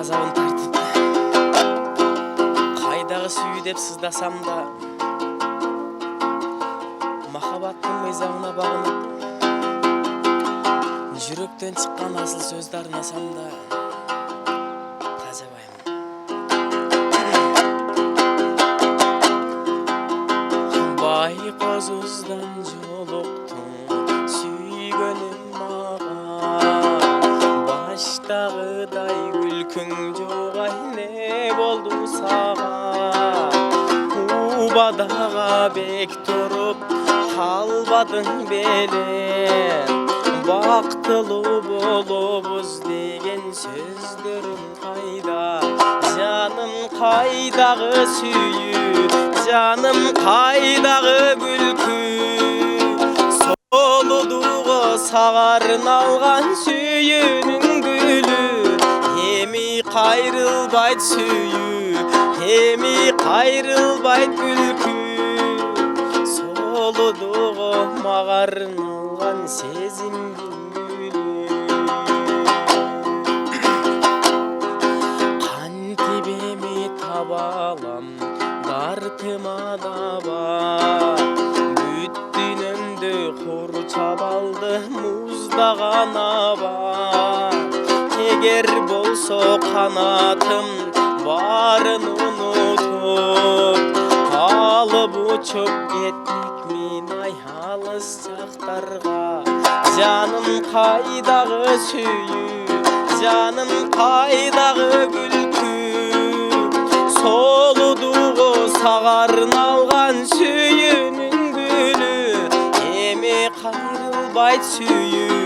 азабын тартып кайдагы сүйүү деп сыздасам да махабаттын мыйзамына багынып жүрөктөн чыккан асыл сөздү арнасам да тажабайм. Байкозуздан жолуктум сүйгөнүм мага баштагыдай күлкүң жок айне болду сага убадага бек туруп калбадың беле бактылуу болобуз деген сөздөрүң кайда жаным кайдагы сүйүү жаным кайдагы күлкү солудуго сага арналган сүйүүнүн гүлү эми кайрылбайт сүйүү эми кайрылбайт күлкү солудуго мага арналган сезимдин гүлү кантип эми таба алам дартыма даба бүт дүйнөмдү курчап алды муздаган аба эгер болсо канатым баарын унутуп алып учуп кетмекмин ай алыс жактарга жаным кайдагы сүйүү жаным кайдагы күлкү солудуго сага арналган сүйүүнүн гүлү эми кайрылбайт сүйүү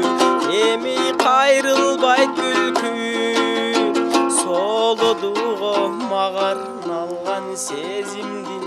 эми кайрылбайт күлкү солудуго мага арналган сезимдин